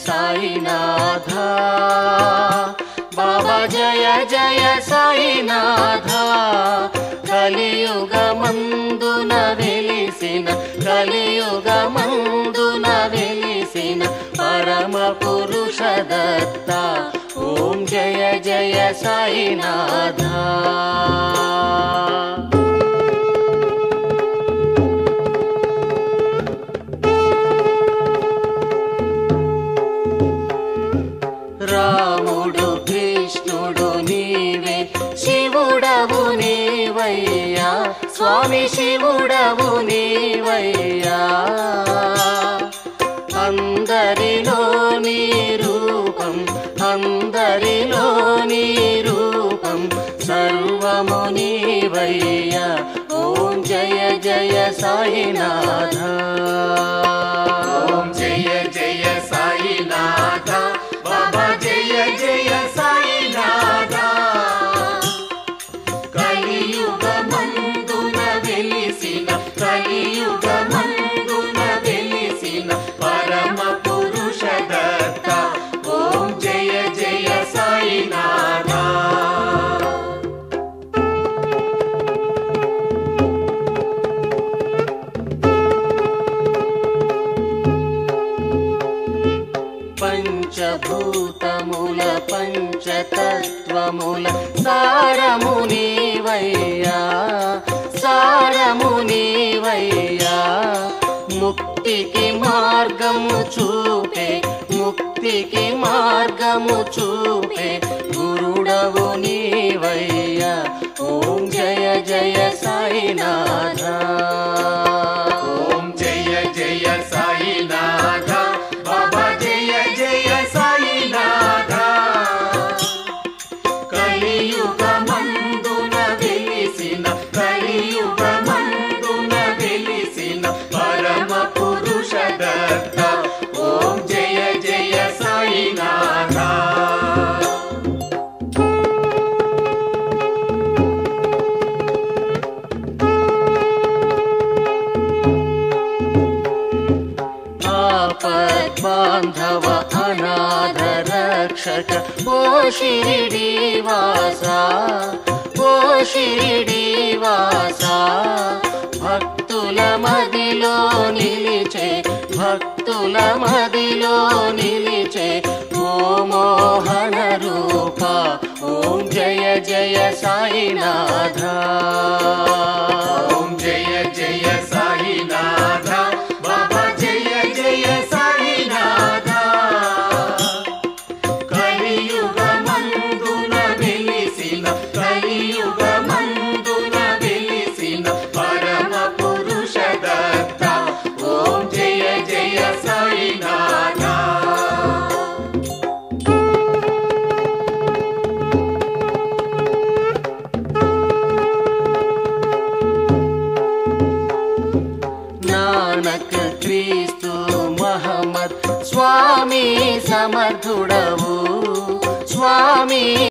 సాయినాథ బాబా జయ జయ సాయినాథ కలియుగమందున వెలిసిన పరమ పురుష దత్త ఓం జయ జయ సాయినాథ రాముడు కృష్ణుడు నీవే శివుడవు నీవయ్యా స్వామి శివుడవు నీవయ్యా అందరిలో నీ రూపం సర్వము నీవయ్యా ఓం జయ జయ సాయినాథ ఓం జయ జయ సాయినాథ బాబా జయ జయ సాయినాథ కలియుగమందున వెలిసిన పరమ పురుష దత్త ఓం జయ జయ సాయినాథ పంచభూతముల పంచతత్వముల సారము నీవయ్యా ముక్తికి మార్గము చూపే గురుడవు నీవయ్యా ఓం జయ జయ సాయినాథ ఓం జయ జయ సాయినాథ బాబా జయ జయ సాయినాథ కలియుగమందున వెలిసిన పరమ పురుష దత్త ఓం జయ జయ సాయినాథ బాంధవ అనాథ రక్షక ఓ షిరిడి వాసా భక్తుల మదిలో నిలిచే ఓ మోహన రూప ఓం జయ జయ సాయినాథ ఓం జయ జయ సాయినాథ బాబా జయ జయ సాయినాథ కలియుగమందున వెలిసిన పరమ పురుష దత్త ఓం జయ జయ సాయినాథ నానక్ క్రీస్తు మహమ్మద్ స్వామి సమర్థుడవు స్వామి